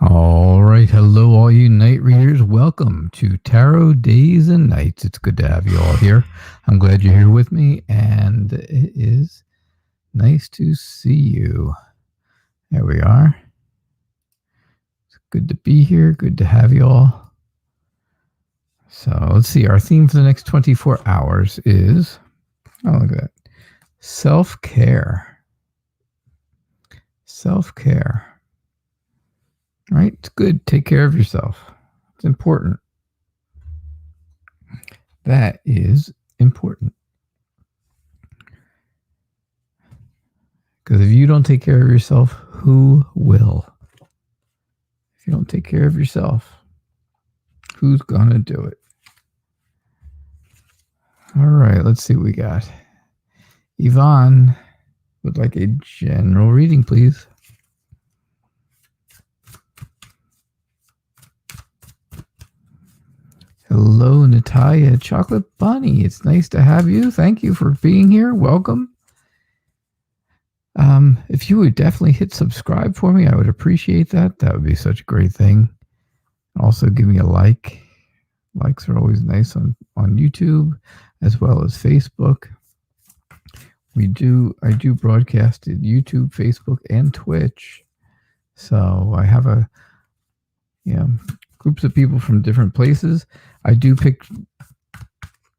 All right. Hello, all you night readers. Welcome to Tarot Days and Nights. It's good to have you all here. I'm glad you're here with me, and it is nice to see you. There we are. It's good to be here. Good to have you all. So let's see. Our theme for the next 24 hours is, oh, look at that, self-care. Self-care. Right? It's good. Take care of yourself. It's important. That is important. Because if you don't take care of yourself, who will? If you don't take care of yourself, who's going to do it? All right, let's see what we got. Yvonne would like a general reading, please. Hello, Natalia Chocolate Bunny. It's nice to have you. Thank you for being here. Welcome. If you would definitely hit subscribe for me, I would appreciate that. That would be such a great thing. Also, give me a like. Likes are always nice on YouTube as well as Facebook. I do broadcast at YouTube, Facebook, and Twitch. So I have groups of people from different places. I do pick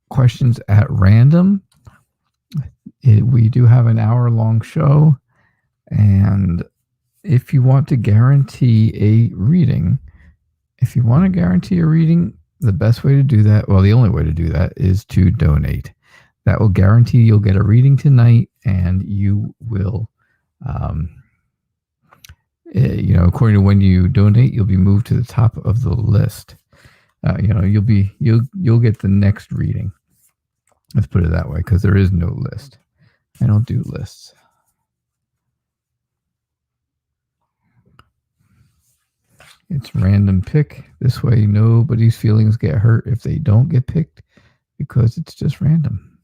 questions at random. We do have an hour-long show, and if you want to guarantee a reading, the best way to do that, well, the only way to do that is to donate. That will guarantee you'll get a reading tonight, and you will, according to when you donate, you'll be moved to the top of the list. You'll get the next reading. Let's put it that way, because there is no list. I don't do lists. It's random pick. This way, nobody's feelings get hurt if they don't get picked, because it's just random.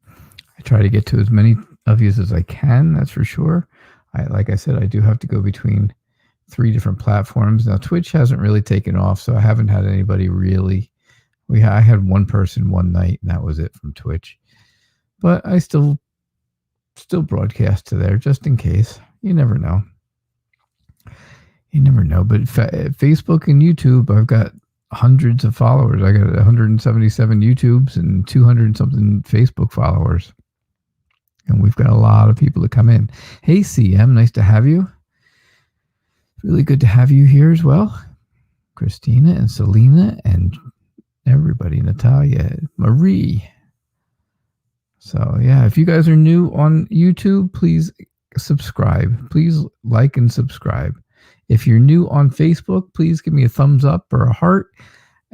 I try to get to as many of you as I can, that's for sure. Like I said, I do have to go between 3 different platforms. Now, Twitch hasn't really taken off, so I haven't had anybody really. I had one person one night, and that was it from Twitch. But I still broadcast to there just in case. You never know. But Facebook and YouTube, I've got hundreds of followers. I got 177 YouTubes and 200 something Facebook followers. And we've got a lot of people to come in. Hey, CM, nice to have you. Really good to have you here as well. Christina and Selena and everybody, Natalia, Marie. So, yeah, if you guys are new on YouTube, please subscribe. Please like and subscribe. If you're new on Facebook, please give me a thumbs up or a heart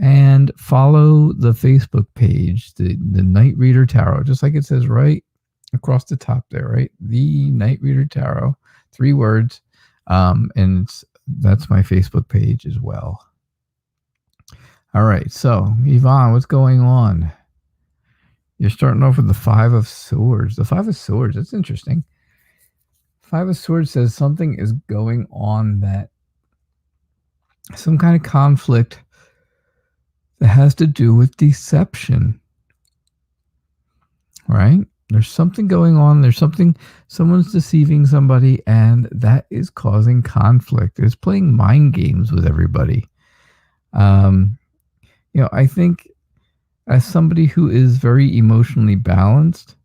and follow the Facebook page, the Night Reader Tarot, just like it says right across the top there, right? The Night Reader Tarot, 3 words. And that's my Facebook page as well. All right, so Yvonne, what's going on? You're starting off with the 5 of Swords. The 5 of Swords, that's interesting. 5 of Swords says something is going on, that some kind of conflict that has to do with deception, right? There's something going on. Someone's deceiving somebody, and that is causing conflict. It's playing mind games with everybody. I think as somebody who is very emotionally balanced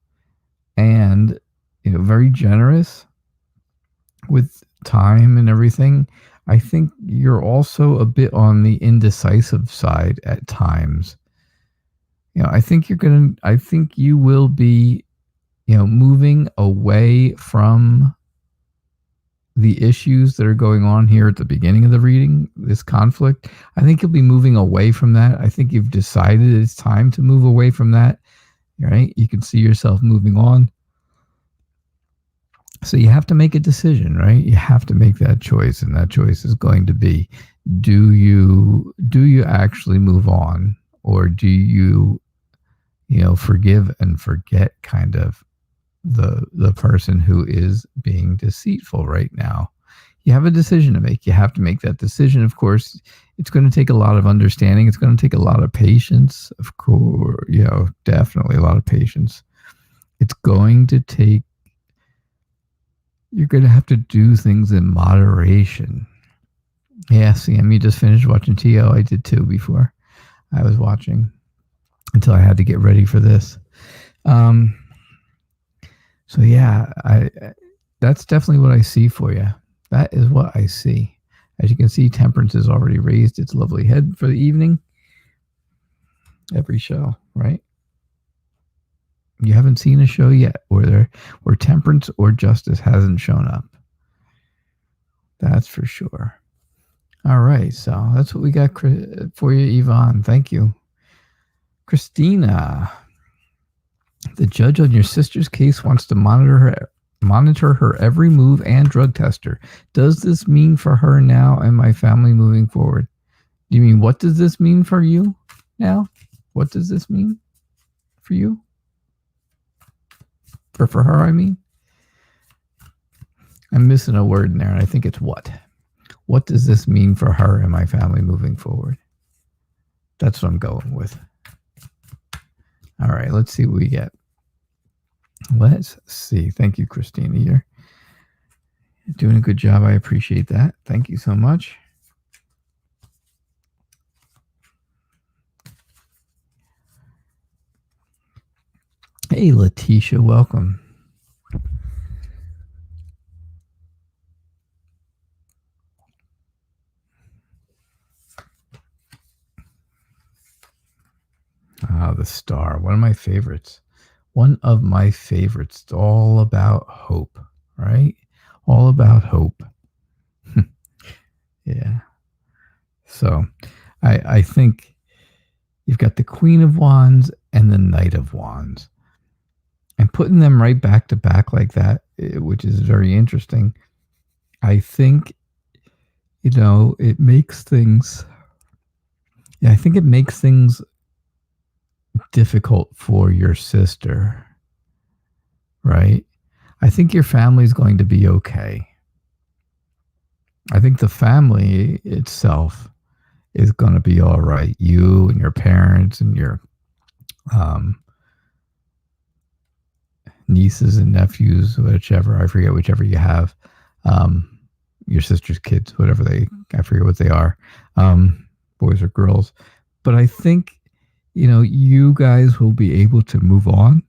and, very generous with time and everything, I think you're also a bit on the indecisive side at times. I think you will be, moving away from the issues that are going on here at the beginning of the reading, this conflict. I think you'll be moving away from that. I think you've decided it's time to move away from that, right? You can see yourself moving on. So you have to make a decision, right? You have to make that choice, and that choice is going to be, do you actually move on, or do you, forgive and forget kind of the person who is being deceitful right now? you have a decision to make. You have to make that decision. Of course, it's going to take a lot of understanding. It's going to take a lot of patience. Of course, definitely a lot of patience. It's going to take, you're going to have to do things in moderation. Yeah, CM, you just finished watching TO. I did too before I was watching until I had to get ready for this. So yeah, that's definitely what I see for you. That is what I see. As you can see, Temperance has already raised its lovely head for the evening. Every show, right? You haven't seen a show yet where Temperance or Justice hasn't shown up. That's for sure. All right, so that's what we got for you, Yvonne. Thank you. Christina, the judge on your sister's case wants to monitor her every move and drug test her. Does this mean for her now and my family moving forward? Do you mean, what does this mean for you now? What does this mean for you? Or for her, I mean? I'm missing a word in there, and I think it's what. What does this mean for her and my family moving forward? That's what I'm going with. All right, let's see what we get. Let's see. Thank you, Christina. You're doing a good job. I appreciate that. Thank you so much. Hey, Letitia, welcome. Ah, the Star. One of my favorites. One of my favorites. It's all about hope, right? All about hope. Yeah. So I think you've got the Queen of Wands and the Knight of Wands. And putting them right back to back like that, which is very interesting, I think, it makes things, I think it makes things difficult for your sister, right? I think your family's going to be okay. I think the family itself is going to be all right. You and your parents and your nieces and nephews, whichever you have, your sister's kids, whatever I forget what they are, boys or girls. But I think, you guys will be able to move on.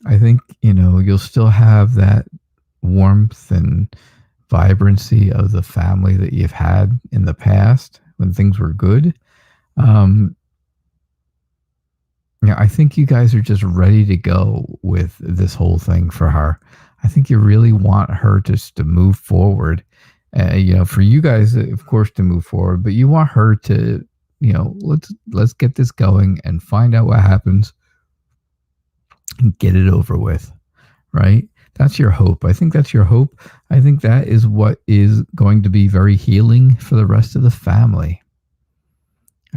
I think, you'll still have that warmth and vibrancy of the family that you've had in the past when things were good. I think you guys are just ready to go with this whole thing for her. I think you really want her just to move forward. For you guys, of course, to move forward, but you want her to, let's get this going and find out what happens and get it over with, right? That's your hope. I think that's your hope. I think that is what is going to be very healing for the rest of the family.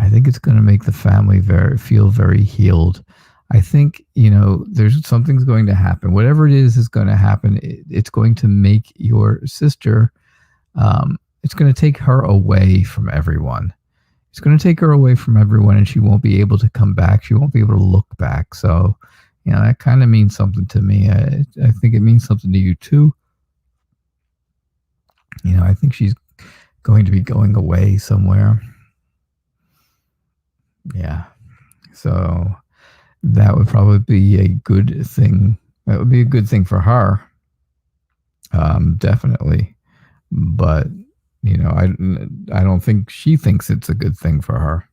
I think it's going to make the family feel very healed. I think, there's something's going to happen. Whatever it is going to happen. It's going to make your sister, it's going to take her away from everyone. It's going to take her away from everyone, and she won't be able to come back. She won't be able to look back. So, that kind of means something to me. I think it means something to you too. I think she's going to be going away somewhere. Yeah. So that would probably be a good thing. That would be a good thing for her. Definitely. But, I don't think she thinks it's a good thing for her.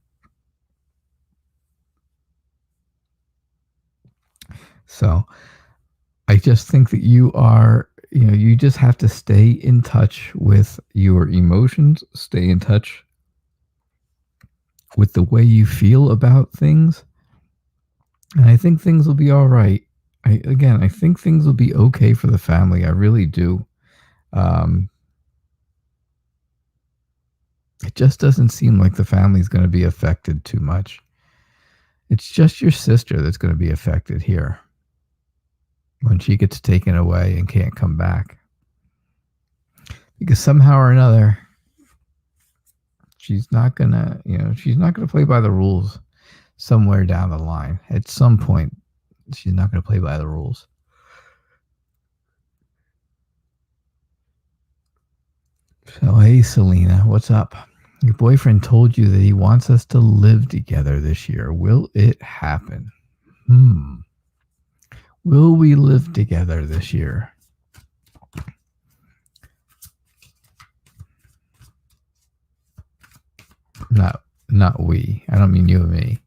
So I just think that you are, you just have to stay in touch with your emotions, stay in touch with the way you feel about things. And I think things will be all right. I think things will be okay for the family. I really do. It just doesn't seem like the family's going to be affected too much. It's just your sister that's going to be affected here when she gets taken away and can't come back. Because somehow or another, she's not gonna play by the rules somewhere down the line. At some point, she's not gonna play by the rules. So, hey, Selena, what's up? Your boyfriend told you that he wants us to live together this year. Will it happen? Will we live together this year? Not we. I don't mean you and me.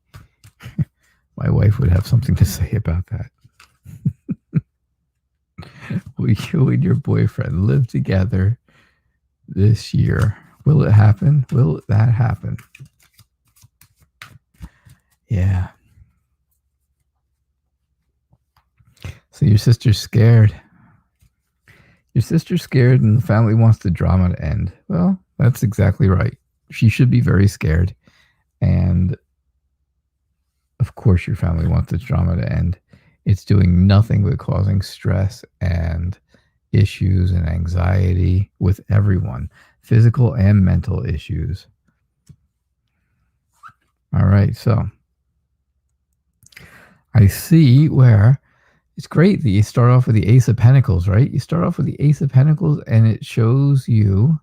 My wife would have something to say about that. Will you and your boyfriend live together this year? Will it happen? Will that happen? Yeah. So your sister's scared. Your sister's scared and the family wants the drama to end. Well, that's exactly right. She should be very scared. And of course your family wants the drama to end. It's doing nothing but causing stress and issues and anxiety with everyone, physical and mental issues. All right, so I see where it's great that you start off with the Ace of Pentacles, right? You start off with the Ace of Pentacles and it shows you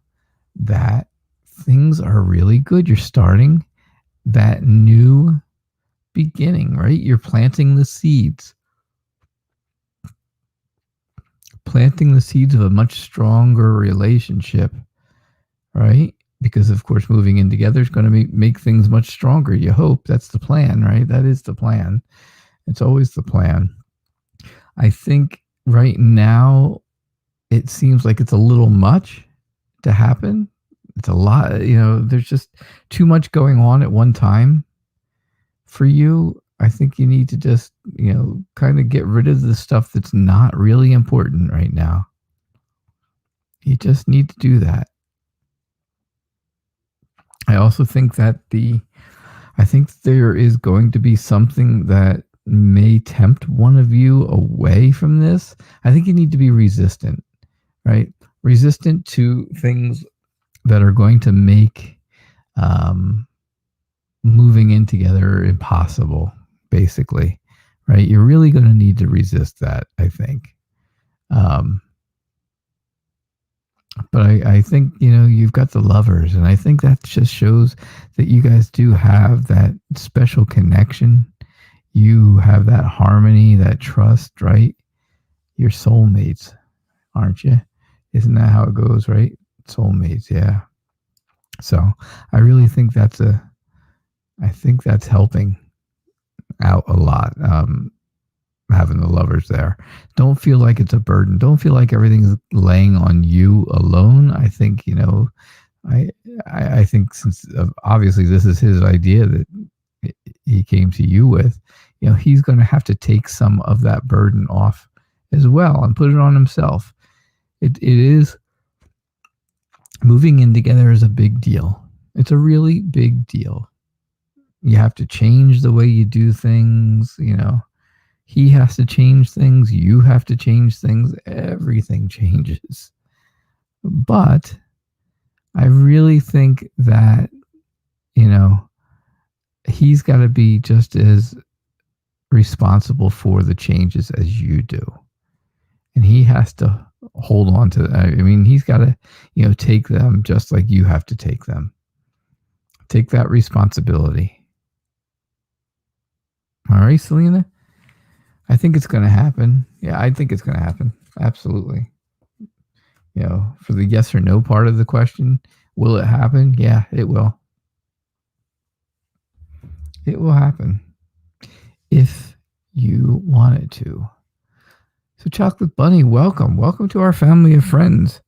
that things are really good. You're starting that new beginning, right? You're planting the seeds. Planting the seeds of a much stronger relationship, right? Because, of course, moving in together is going to make things much stronger. You hope. That's the plan, right? That is the plan. It's always the plan. I think right now it seems like it's a little much to happen. It's a lot, there's just too much going on at one time for you. I think you need to just, kind of get rid of the stuff that's not really important right now. You just need to do that. I also think that there is going to be something that may tempt one of you away from this. I think you need to be resistant, right? Resistant to things that are going to make moving in together impossible, basically, right? You're really going to need to resist that, I think. But I think, you've got the Lovers, and I think that just shows that you guys do have that special connection. You have that harmony, that trust, right? You're soulmates, aren't you? Isn't that how it goes, right? Soulmates, yeah. So I really think that's helping out a lot. Having the Lovers there. Don't feel like it's a burden. Don't feel like everything's laying on you alone. I think, I think since obviously this is his idea that he came to you with, he's going to have to take some of that burden off as well and put it on himself. It is, moving in together is a big deal. It's a really big deal. You have to change the way you do things, He has to change things. You have to change things. Everything changes. But I really think that, he's got to be just as responsible for the changes as you do. And he has to hold on to that. I mean, he's got to, take them just like you have to take them. Take that responsibility. All right, Selena? I think it's going to happen. Yeah, I think it's going to happen. Absolutely. For the yes or no part of the question, will it happen? Yeah, it will. It will happen if you want it to. So, Chocolate Bunny, welcome. Welcome to our family of friends.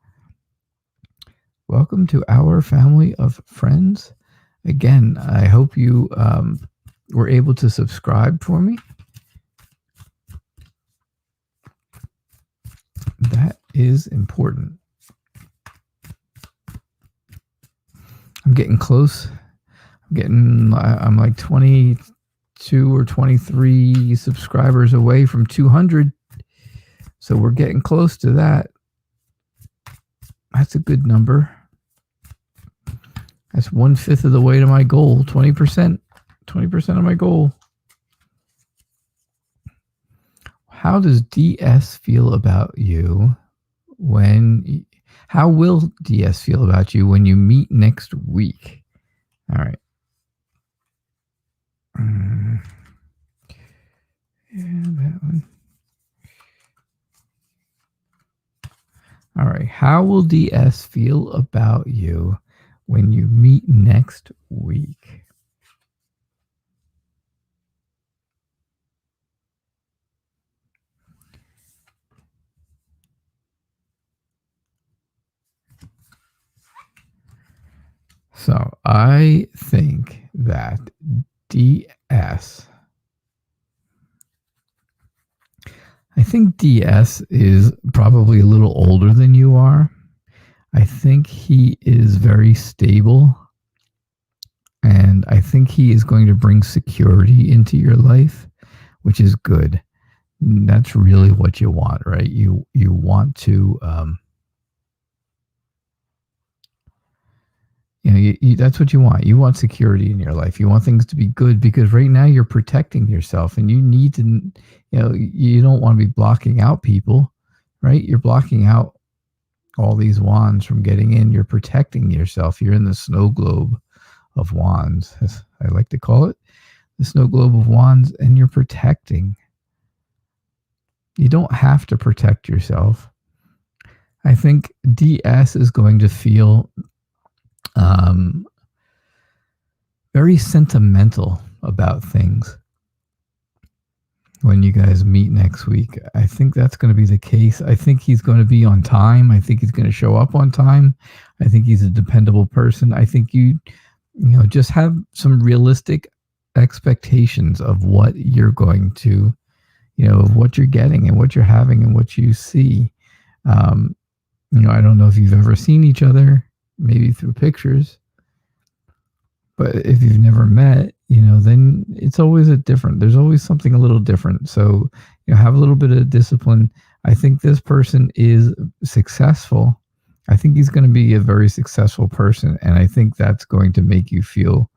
Welcome to our family of friends. Again, I hope you were able to subscribe for me. That is important. I'm getting close. I'm like 22 or 23 subscribers away from 200. So we're getting close to that. That's a good number. That's 1/5 of the way to my goal. 20%. 20% of my goal. How does DS feel about you when... How will DS feel about you when you meet next week? All right. Yeah, that one. All right. How will DS feel about you when you meet next week? So I think that DS... I think DS is probably a little older than you are. I think he is very stable. And I think he is going to bring security into your life, which is good. That's really what you want, right? You want to... that's what you want. You want security in your life. You want things to be good because right now you're protecting yourself and you need to, you don't want to be blocking out people, right? You're blocking out all these wands from getting in. You're protecting yourself. You're in the snow globe of wands, as I like to call it, the snow globe of wands, and you're protecting. You don't have to protect yourself. I think DS is going to feel very sentimental about things when you guys meet next week. I think that's going to be the case. I think he's going to be on time. I think he's going to show up on time. I think he's a dependable person. I think you just have some realistic expectations of what you're going to, of what you're getting and what you're having and what you see. I don't know if you've ever seen each other, maybe through pictures. But if you've never met, then it's always there's always something a little different. So, have a little bit of discipline. I think this person is successful. I think he's going to be a very successful person. And I think that's going to make you feel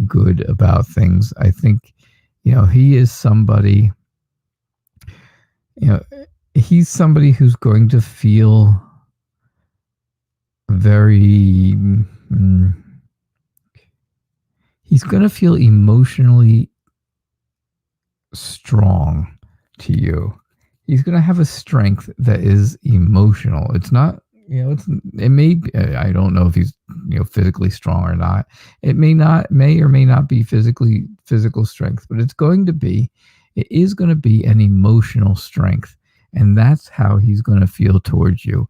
good about things. I think, he is somebody, he's somebody who's going to feel very... he's going to feel emotionally strong to you. He's going to have a strength that is emotional. It's not, it may be, I don't know if he's, physically strong or not. It may or may not be physical strength, but it is going to be an emotional strength. And that's how he's going to feel towards you.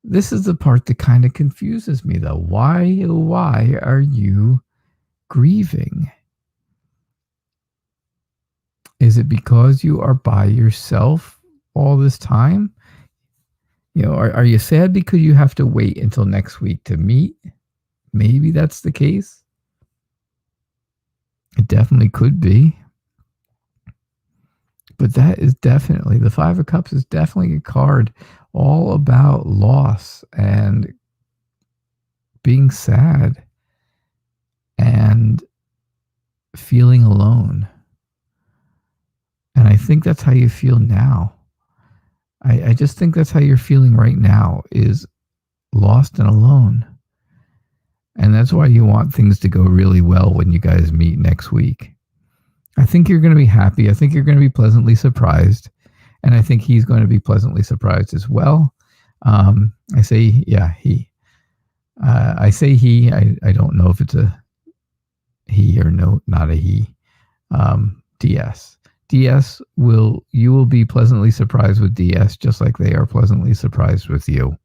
This is the part that kind of confuses me, though. Why are you grieving? Is it because you are by yourself all this time? Are you sad because you have to wait until next week to meet? Maybe that's the case. It definitely could be. But that is definitely, the Five of Cups is definitely a card all about loss and being sad and feeling alone. And I think that's how you feel now. I just think that's how you're feeling right now, is lost and alone. And that's why you want things to go really well when you guys meet next week. I think you're going to be happy. I think you're going to be pleasantly surprised. And I think he's going to be pleasantly surprised as well. I say, yeah, he. I say he. I don't know if it's a he or no, not a he. DS. You will be pleasantly surprised with DS, just like they are pleasantly surprised with you.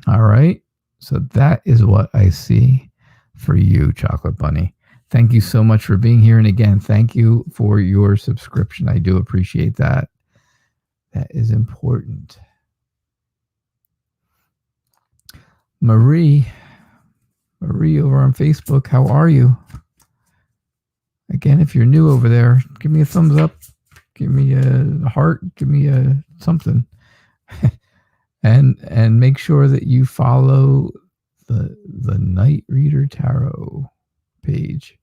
All right. So that is what I see for you, Chocolate Bunny. Thank you so much for being here. And again, thank you for your subscription. I do appreciate that. That is important. Marie over on Facebook, how are you? Again, if you're new over there, give me a thumbs up, give me a heart, give me a something. And make sure that you follow the Night Reader Tarot page,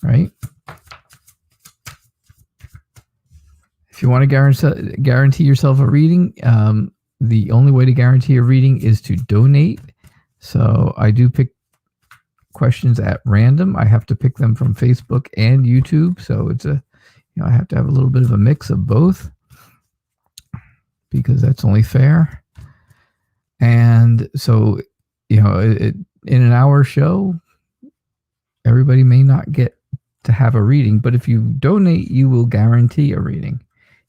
right? If you want to guarantee yourself a reading, the only way to guarantee a reading is to donate. So I do pick questions at random. I have to pick them from Facebook and YouTube. So it's I have to have a little bit of a mix of both because that's only fair. And so, in an hour show, everybody may not get to have a reading, but if you donate, you will guarantee a reading.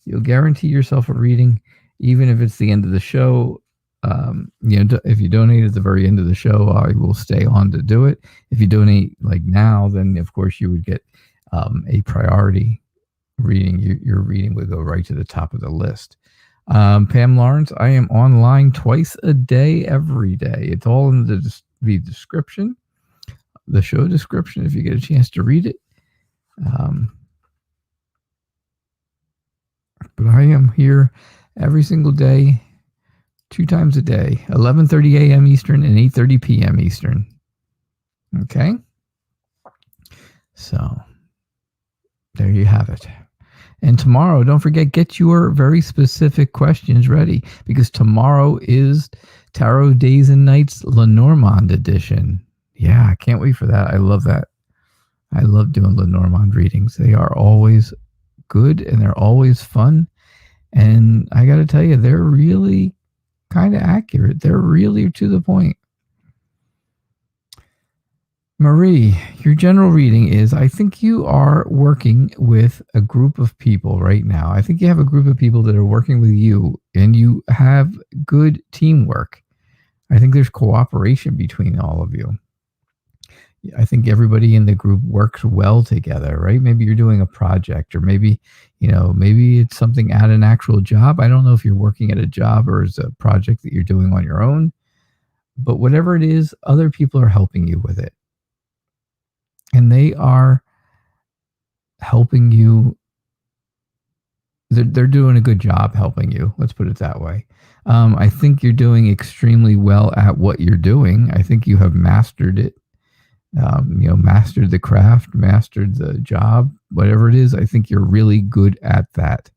You'll guarantee yourself a reading, even if it's the end of the show. If you donate at the very end of the show, I will stay on to do it. If you donate like now, then of course you would get a priority reading. Your reading would go right to the top of the list. Pam Lawrence, I am online twice a day, every day. It's all in the description, the show description, if you get a chance to read it. But I am here every single day, 2 times a day, 11:30 a.m. Eastern and 8:30 p.m. Eastern. Okay? So, there you have it. And tomorrow, don't forget, get your very specific questions ready, because tomorrow is Tarot Days and Nights Lenormand edition. Yeah, I can't wait for that. I love that. I love doing Lenormand readings. They are always good and they're always fun. And I got to tell you, they're really kind of accurate. They're really to the point. Marie, your general reading is, I think you are working with a group of people right now. I think you have a group of people that are working with you and you have good teamwork. I think there's cooperation between all of you. I think everybody in the group works well together, right? Maybe you're doing a project, or maybe it's something at an actual job. I don't know if you're working at a job or it's a project that you're doing on your own, but whatever it is, other people are helping you with it. And they are helping you. They're doing a good job helping you. Let's put it that way. I think you're doing extremely well at what you're doing. I think you have mastered it. Mastered the craft, mastered the job, whatever it is. I think you're really good at that.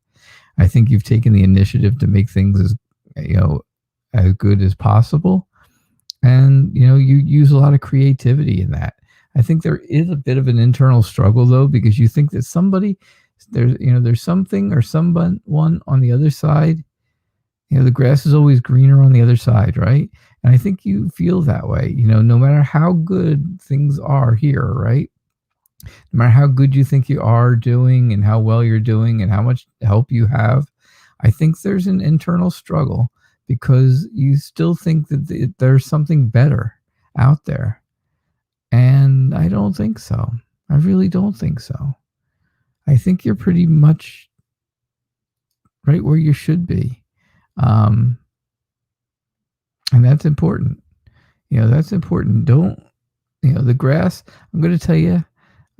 I think you've taken the initiative to make things as good as possible. And, you use a lot of creativity in that. I think there is a bit of an internal struggle, though, because you think that there's something or someone on the other side. The grass is always greener on the other side, right? And I think you feel that way, no matter how good things are here, right? No matter how good you think you are doing and how well you're doing and how much help you have, I think there's an internal struggle because you still think that there's something better out there. And I don't think so. I really don't think so. I think you're pretty much right where you should be. And that's important. That's important. Don't, the grass, I'm going to tell you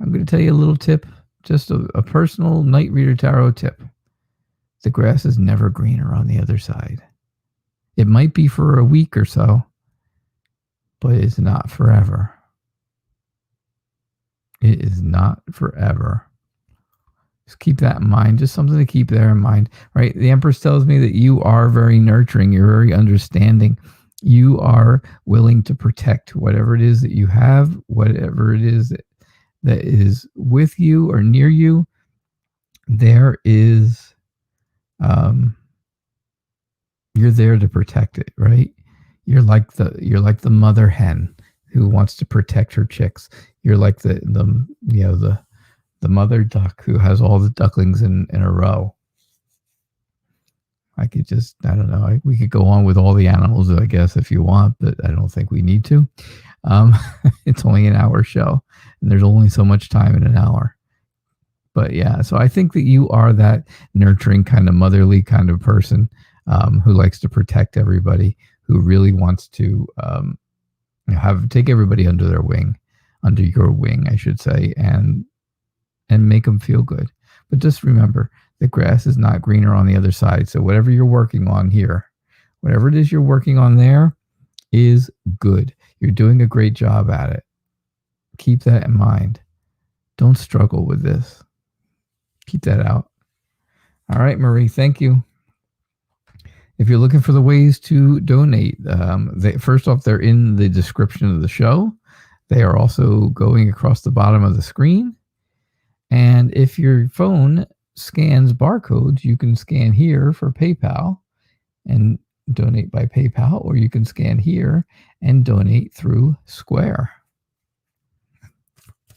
a little tip, just a personal Night Reader Tarot tip. The grass is never greener on the other side. It might be for a week or so, but it's not forever. It is not forever. Just keep that in mind. Just something to keep there in mind, right? The Empress tells me that you are very nurturing. You're very understanding. You are willing to protect whatever it is that you have, whatever it is that is with you or near you. There is, you're there to protect it, right? You're like the mother hen who wants to protect her chicks. You're like the mother duck who has all the ducklings in a row. I don't know. We could go on with all the animals, I guess, if you want, but I don't think we need to. It's only an hour show, and there's only so much time in an hour. But yeah, so I think that you are that nurturing kind of motherly kind of person who likes to protect everybody, who really wants to take everybody under your wing, I should say, and make them feel good. But just remember, the grass is not greener on the other side. So whatever you're working on here, Whatever it is you're working on there is good. You're doing a great job at it. Keep that in mind. Don't struggle with this. Keep that out. All right, Marie, thank you. If you're looking for the ways to donate, first off, they're in the description of the show. They are also going across the bottom of the screen. And if your phone scans barcodes, you can scan here for PayPal and donate by PayPal, or you can scan here and donate through Square.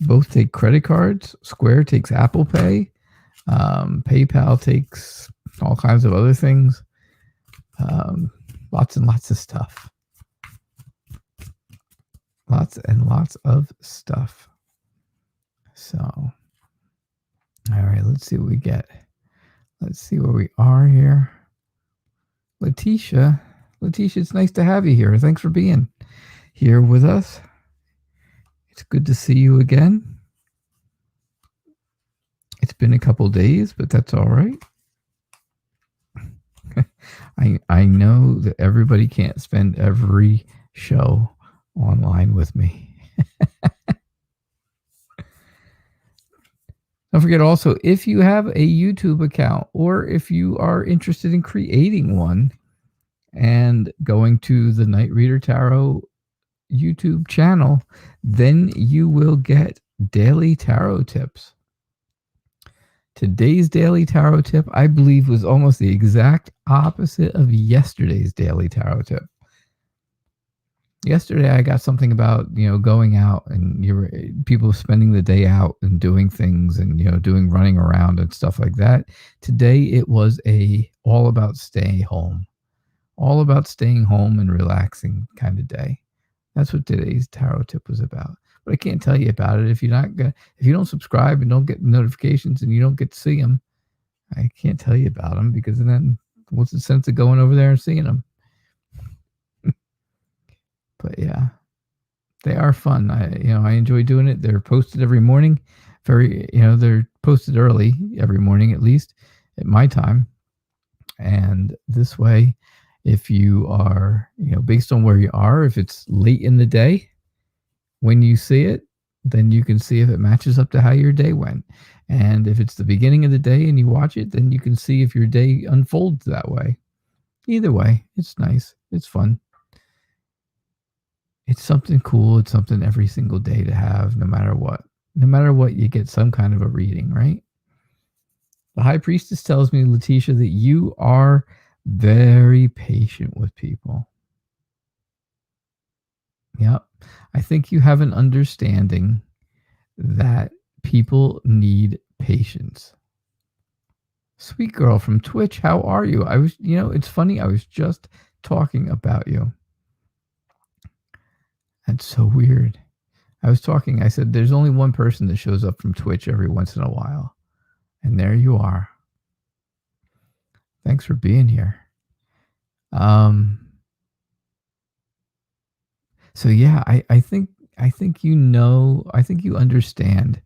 Both take credit cards. Square takes Apple Pay. PayPal takes all kinds of other things. Lots and lots of stuff. Lots and lots of stuff. So, all right, let's see what we get. Let's see where we are here. Letitia, it's nice to have you here. Thanks for being here with us. It's good to see you again. It's been a couple days, but that's all right. I know that everybody can't spend every show online with me. Don't forget also, if you have a YouTube account, or if you are interested in creating one and going to the TheKnightReaderTarot YouTube channel, then you will get daily tarot tips. Today's daily tarot tip, I believe, was almost the exact opposite of yesterday's daily tarot tip. Yesterday, I got something about, going out and people spending the day out and doing things and, doing running around and stuff like that. Today, it was all about staying home and relaxing kind of day. That's what today's tarot tip was about. But I can't tell you about it if you don't subscribe and don't get notifications and you don't get to see them. I can't tell you about them, because then what's the sense of going over there and seeing them? But yeah, they are fun. I enjoy doing it. They're posted every morning. They're posted early every morning, at least at my time. And this way, if you are, based on where you are, if it's late in the day, when you see it, then you can see if it matches up to how your day went. And if it's the beginning of the day and you watch it, then you can see if your day unfolds that way. Either way, it's nice. It's fun. It's something cool. It's something every single day to have, no matter what. No matter what, you get some kind of a reading, right? The High Priestess tells me, Letitia, that you are very patient with people. Yep. I think you have an understanding that people need patience. Sweet girl from Twitch, how are you? It's funny, I was just talking about you. That's so weird. I said, there's only one person that shows up from Twitch every once in a while. And there you are. Thanks for being here. So yeah, I think you understand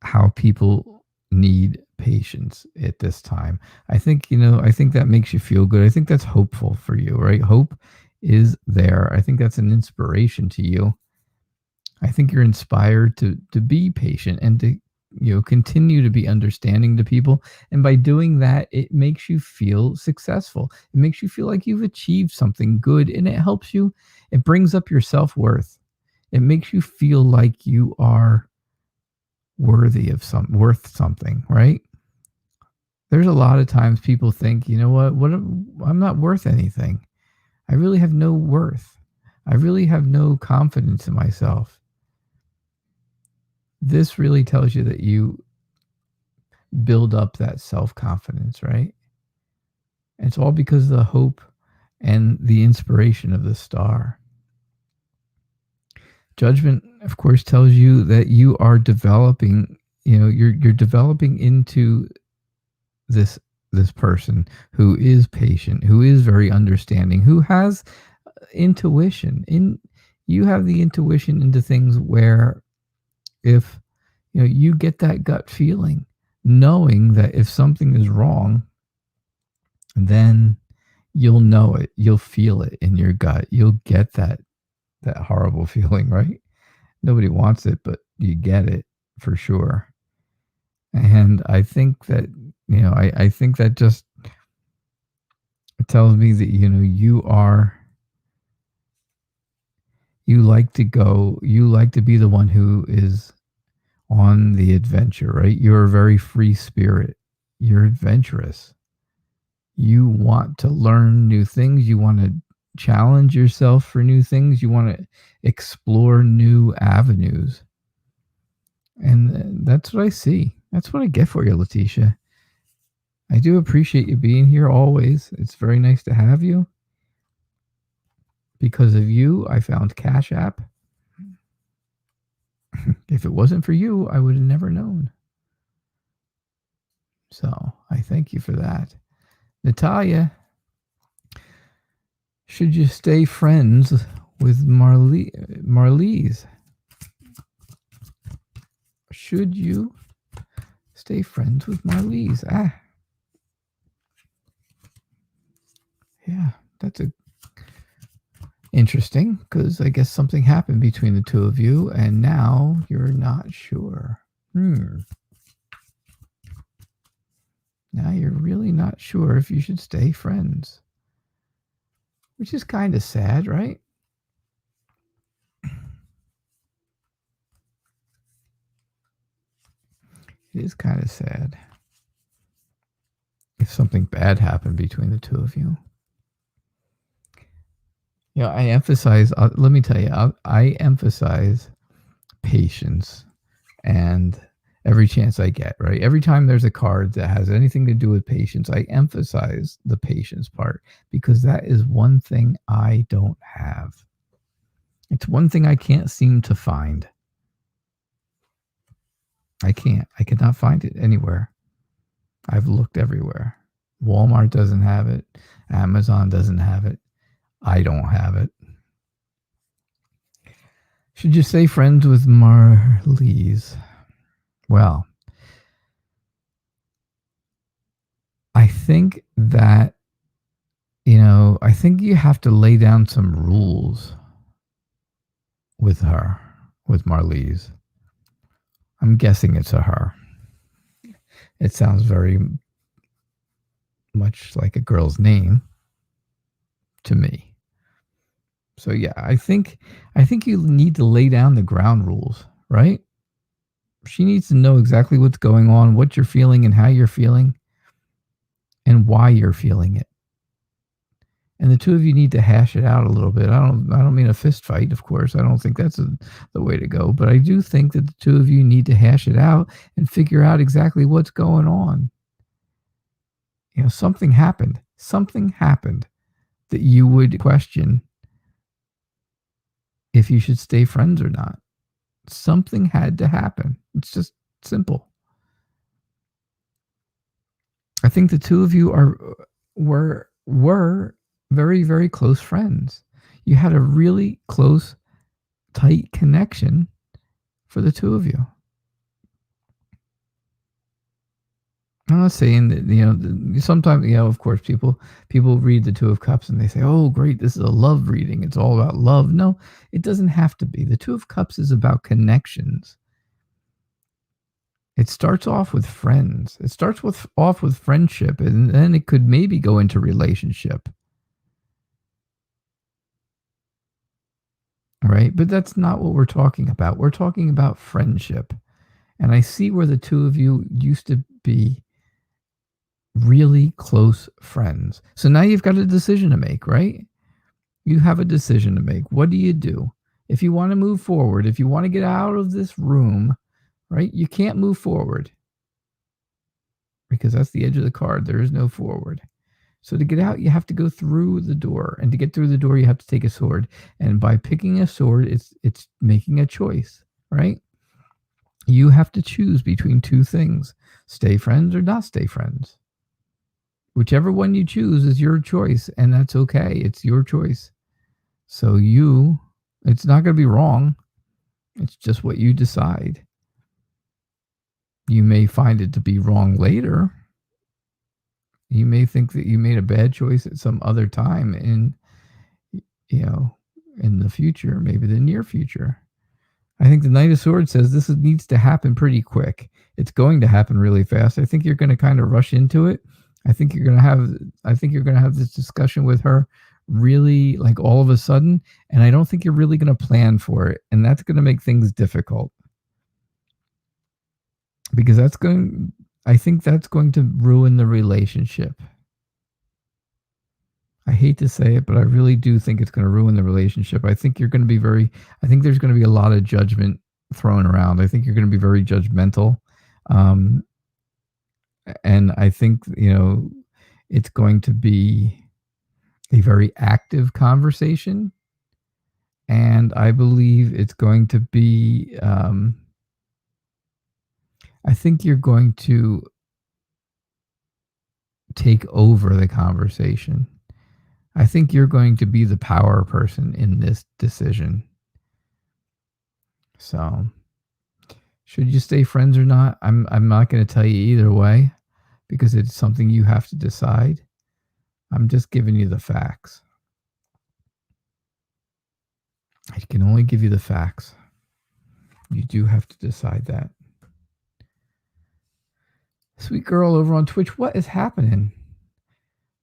how people need patience at this time. I think that makes you feel good. I think that's hopeful for you, right? Hope is there. I think that's an inspiration to you. I think you're inspired to be patient and to continue to be understanding to people. And by doing that, it makes you feel successful. It makes you feel like you've achieved something good, and it helps you. It brings up your self-worth. It makes you feel like you are worthy of worth something, right? There's a lot of times people think, I'm not worth anything. I really have no worth. I really have no confidence in myself. This really tells you that you build up that self-confidence, right? And it's all because of the hope and the inspiration of the star. Judgment, of course, tells you that you are developing, you're developing into this person who is patient, who is very understanding, who has intuition. You have the intuition into things where if you get that gut feeling, knowing that if something is wrong, then you'll know it. You'll feel it in your gut. You'll get that horrible feeling, right? Nobody wants it, but you get it for sure. And I think that, I think that just tells me that, you like to be the one who is on the adventure, right? You're a very free spirit. You're adventurous. You want to learn new things. You want to challenge yourself for new things. You want to explore new avenues. And that's what I see. That's what I get for you, Letitia. I do appreciate you being here always. It's very nice to have you. Because of you, I found CashApp. If it wasn't for you, I would have never known. So I thank you for that. Natalia, should you stay friends with Marlies? Should you stay friends with Marlies? Yeah, that's interesting, because I guess something happened between the two of you, and now you're not sure. Now you're really not sure if you should stay friends, which is kind of sad, right? It is kind of sad if something bad happened between the two of you. Yeah, I emphasize, let me tell you, I emphasize patience and every chance I get, right? Every time there's a card that has anything to do with patience, I emphasize the patience part, because that is one thing I don't have. It's one thing I can't seem to find. I cannot find it anywhere. I've looked everywhere. Walmart doesn't have it. Amazon doesn't have it. I don't have it. Should you stay friends with Marlies? Well, I think that, I think you have to lay down some rules with her, with Marlies. I'm guessing it's a her. It sounds very much like a girl's name to me. So yeah, I think you need to lay down the ground rules, right? She needs to know exactly what's going on, what you're feeling and how you're feeling, and why you're feeling it. And the two of you need to hash it out a little bit. I don't mean a fist fight, of course. I don't think that's the way to go. But I do think that the two of you need to hash it out and figure out exactly what's going on. Something happened. Something happened that you would question if you should stay friends or not. Something had to happen. It's just simple. I think the two of you were very, very close friends. You had a really close, tight connection for the two of you. I'm not saying that, sometimes, of course, people read the Two of Cups and they say, oh, great, this is a love reading. It's all about love. No, it doesn't have to be. The Two of Cups is about connections. It starts off with friends. It starts off with friendship, and then it could maybe go into relationship. Right? But that's not what we're talking about. We're talking about friendship. And I see where the two of you used to be really close friends. So now you've got a decision to make, right? You have a decision to make. What do you do? If you want to move forward, if you want to get out of this room, right? You can't move forward because that's the edge of the card. There is no forward. So to get out, you have to go through the door. And to get through the door, you have to take a sword. And by picking a sword, it's making a choice, right? You have to choose between two things. Stay friends or not stay friends. Whichever one you choose is your choice, and that's okay. It's your choice. So it's not going to be wrong. It's just what you decide. You may find it to be wrong later, You may think that you made a bad choice at some other time in, in the future, maybe the near future. I think the Knight of Swords says this needs to happen pretty quick. It's going to happen really fast. I think you're going to kind of rush into it. I think you're going to have this discussion with her really like all of a sudden, and I don't think you're really going to plan for it, and that's going to make things difficult. Because I think that's going to ruin the relationship. I hate to say it, but I really do think it's going to ruin the relationship. I think there's going to be a lot of judgment thrown around. I think you're going to be very judgmental. And I think, it's going to be a very active conversation. And I believe it's going to be, I think you're going to take over the conversation. I think you're going to be the power person in this decision. So, should you stay friends or not? I'm not going to tell you either way because it's something you have to decide. I'm just giving you the facts. I can only give you the facts. You do have to decide that. Sweet girl over on Twitch, what is happening?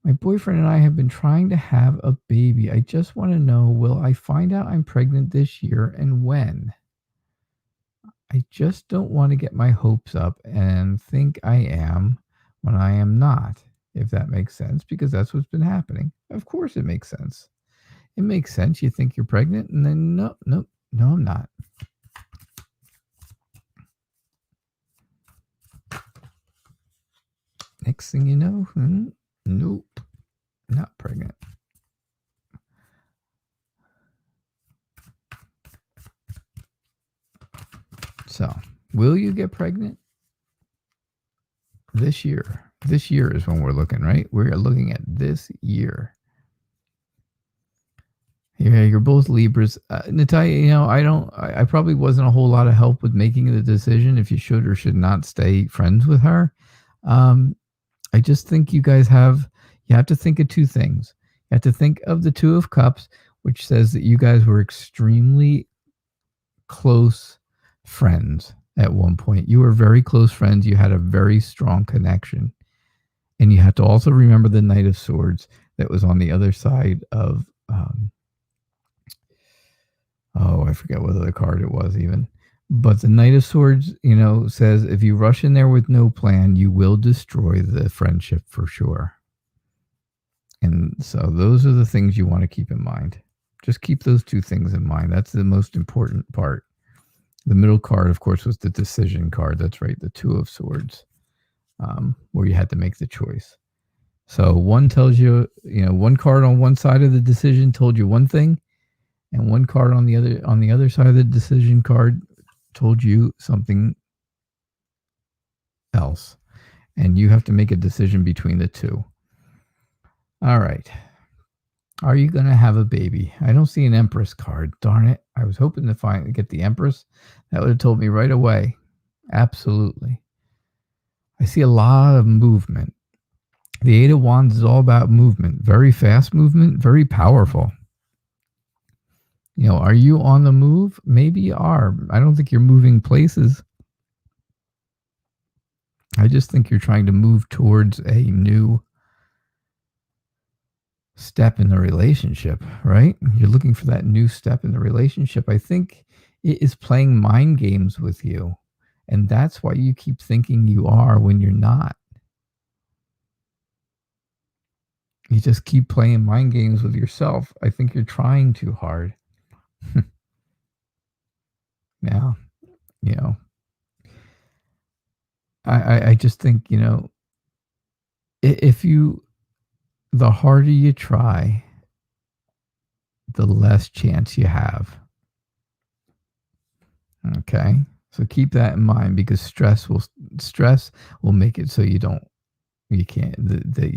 My boyfriend and I have been trying to have a baby. I just want to know, will I find out I'm pregnant this year and when? I just don't want to get my hopes up and think I am when I am not, if that makes sense, because that's what's been happening. Of course it makes sense. It makes sense. You think you're pregnant and then no, I'm not. Next thing you know, nope, not pregnant. So, will you get pregnant this year? This year is when we're looking, right? We're looking at this year. Yeah, you're both Libras. Natalia, I probably wasn't a whole lot of help with making the decision if you should or should not stay friends with her. I just think you have to think of two things. You have to think of the Two of Cups, which says that you guys were extremely close friends at one point. You were very close friends. You had a very strong connection. And you have to also remember the Knight of Swords that was on the other side of, I forget what other card it was even. But the Knight of Swords, says if you rush in there with no plan, you will destroy the friendship for sure. And so those are the things you want to keep in mind. Just keep those two things in mind. That's the most important part. The middle card, of course, was the decision card. That's right, the Two of Swords, where you had to make the choice. So one tells you, one card on one side of the decision told you one thing, and one card on the other side of the decision card told you something else. And you have to make a decision between the two. All right. Are you going to have a baby? I don't see an Empress card. Darn it. I was hoping to get the Empress. That would have told me right away. Absolutely. I see a lot of movement. The Eight of Wands is all about movement. Very fast movement. Very powerful. Are you on the move? Maybe you are. I don't think you're moving places. I just think you're trying to move towards a new step in the relationship, right? You're looking for that new step in the relationship. I think it is playing mind games with you. And that's why you keep thinking you are when you're not. You just keep playing mind games with yourself. I think you're trying too hard. Now, I just think, the harder you try, the less chance you have. Okay? So keep that in mind because stress will make it so you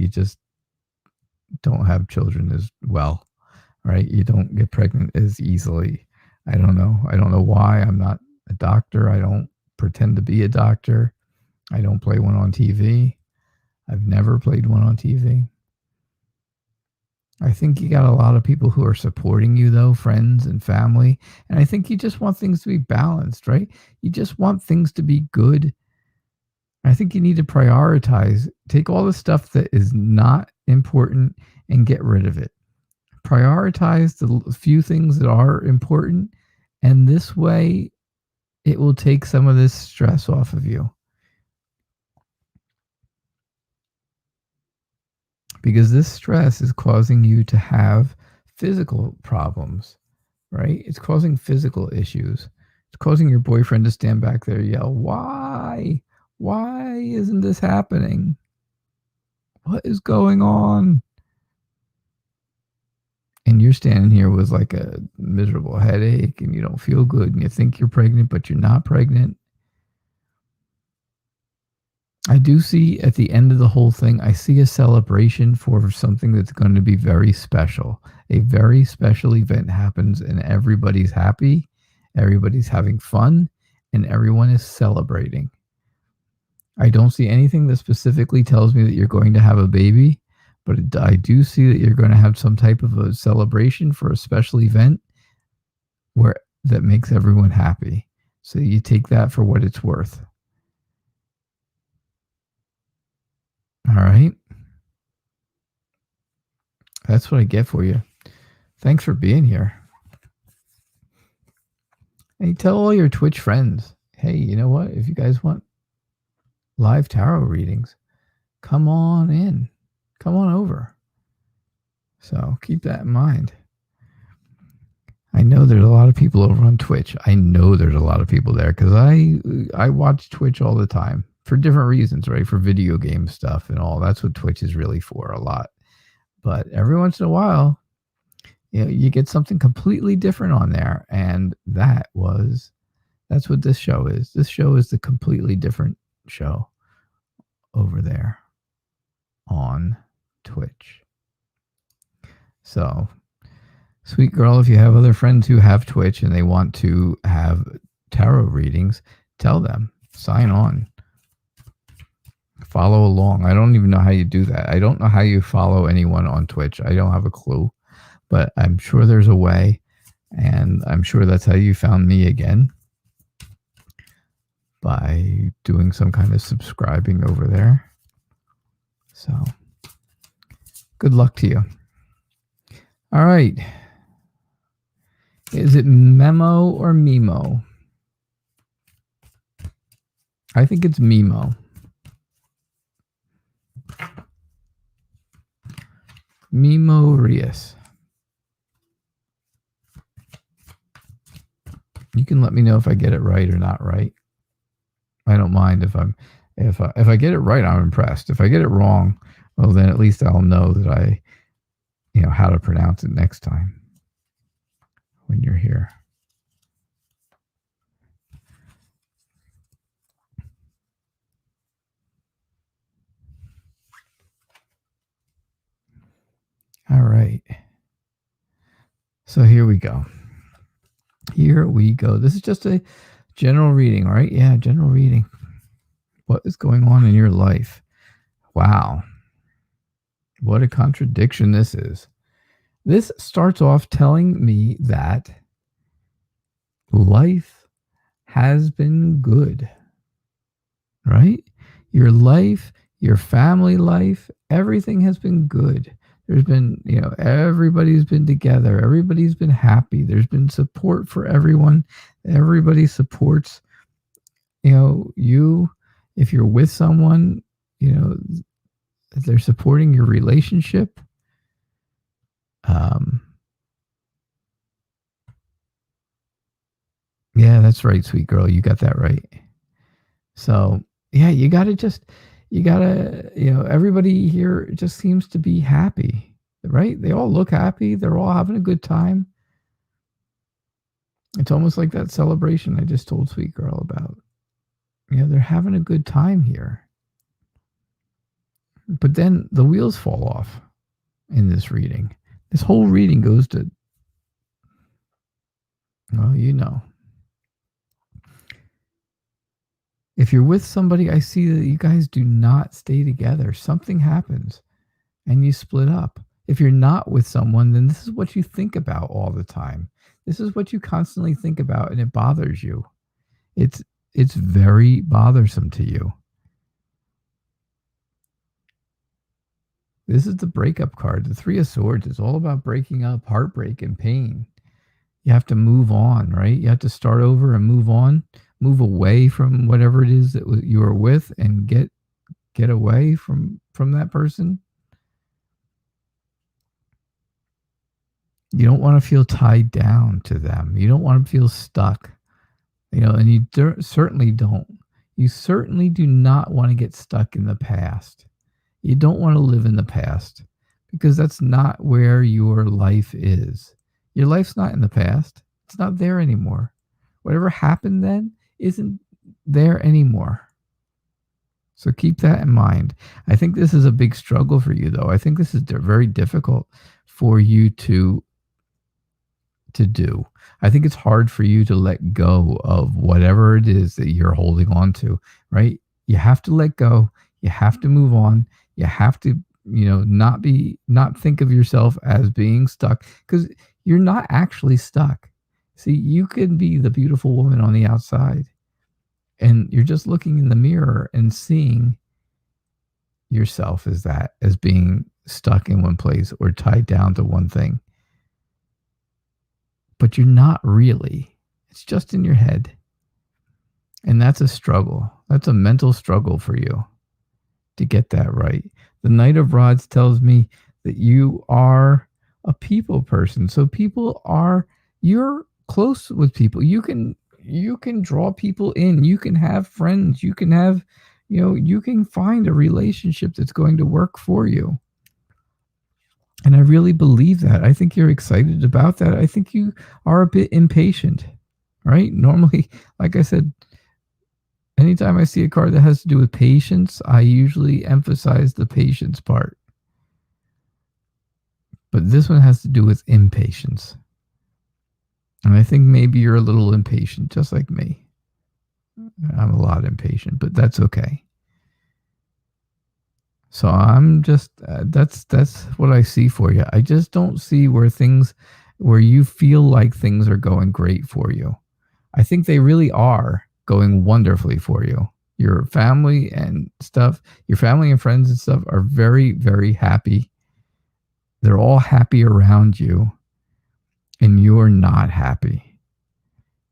just don't have children as well, right? You don't get pregnant as easily. I don't know why. I'm not a doctor. I don't pretend to be a doctor. I don't play one on TV. I've never played one on TV. I think you got a lot of people who are supporting you, though, friends and family. And I think you just want things to be balanced, right? You just want things to be good. I think you need to prioritize. Take all the stuff that is not important and get rid of it. Prioritize the few things that are important. And this way, it will take some of this stress off of you. Because this stress is causing you to have physical problems, right? It's causing physical issues. It's causing your boyfriend to stand back there and yell, "Why? Why isn't this happening? What is going on?" And you're standing here with like a miserable headache and you don't feel good and you think you're pregnant, but you're not pregnant. I do see at the end of the whole thing, I see a celebration for something that's going to be very special. A very special event happens and everybody's happy, everybody's having fun, and everyone is celebrating. I don't see anything that specifically tells me that you're going to have a baby, but I do see that you're going to have some type of a celebration for a special event where that makes everyone happy. So you take that for what it's worth. All right. That's what I get for you. Thanks for being here. Hey, tell all your Twitch friends, hey, you know what? If you guys want live tarot readings, come on in. Come on over. So keep that in mind. I know there's a lot of people over on Twitch. I know there's a lot of people there because I watch Twitch all the time for different reasons, right? For video game stuff and all. That's what Twitch is really for a lot. But every once in a while, you know, you get something completely different on there. And that's what this show is. This show is the completely different show over there on Twitch. So, sweet girl, if you have other friends who have Twitch and they want to have tarot readings, tell them. Sign on. Follow along. I don't even know how you do that. I don't know how you follow anyone on Twitch. I don't have a clue. But I'm sure there's a way. And I'm sure that's how you found me again. By doing some kind of subscribing over there. So, good luck to you. All right. Is it Memo or Memo? I think it's Memo. Memo Rios. You can let me know if I get it right or not right. I don't mind if I get it right, I'm impressed. If I get it wrong, well, then at least I'll know that I, you know, how to pronounce it next time when you're here. All right. So here we go. Here we go. This is just a general reading, right? Yeah, general reading. What is going on in your life? Wow. What a contradiction this is. This starts off telling me that life has been good, right? Your life, your family life, everything has been good. There's been, you know, everybody's been together. Everybody's been happy. There's been support for everyone. Everybody supports, you know, you. If you're with someone, you know, they're supporting your relationship. Yeah, that's right, sweet girl. You got that right. So, yeah, you got to, you know, everybody here just seems to be happy, right? They all look happy. They're all having a good time. It's almost like that celebration I just told sweet girl about. You know, they're having a good time here. But then the wheels fall off in this reading. This whole reading goes to, well, you know. If you're with somebody, I see that you guys do not stay together. Something happens and you split up. If you're not with someone, then this is what you think about all the time. This is what you constantly think about, and it bothers you. It's very bothersome to you. This is the breakup card. The Three of Swords is all about breaking up, heartbreak, and pain. You have to move on, right? You have to start over and move on, move away from whatever it is that you were with, and get away from that person. You don't want to feel tied down to them. You don't want to feel stuck, and you certainly don't. You certainly do not want to get stuck in the past. You don't want to live in the past because that's not where your life is. Your life's not in the past. It's not there anymore. Whatever happened then isn't there anymore. So keep that in mind. I think this is a big struggle for you, though. I think this is very difficult for you to do. I think it's hard for you to let go of whatever it is that you're holding on to, right? You have to let go. You have to move on. You have to, not think of yourself as being stuck, because you're not actually stuck. See, you can be the beautiful woman on the outside, and you're just looking in the mirror and seeing yourself as being stuck in one place or tied down to one thing. But you're not really. It's just in your head. And that's a struggle. That's a mental struggle for you to get that right. The Knight of Rods tells me that you are a people person. So you're close with people. You can draw people in. You can have friends. You can have, you can find a relationship that's going to work for you. And I really believe that. I think you're excited about that. I think you are a bit impatient, right? Normally, like I said, anytime I see a card that has to do with patience, I usually emphasize the patience part. But this one has to do with impatience. And I think maybe you're a little impatient, just like me. I'm a lot impatient, but that's okay. So I'm just, that's what I see for you. I just don't see where you feel like things are going great for you. I think they really are going wonderfully for you. Your family and stuff, your family and friends and stuff are very, very happy. They're all happy around you, and you're not happy.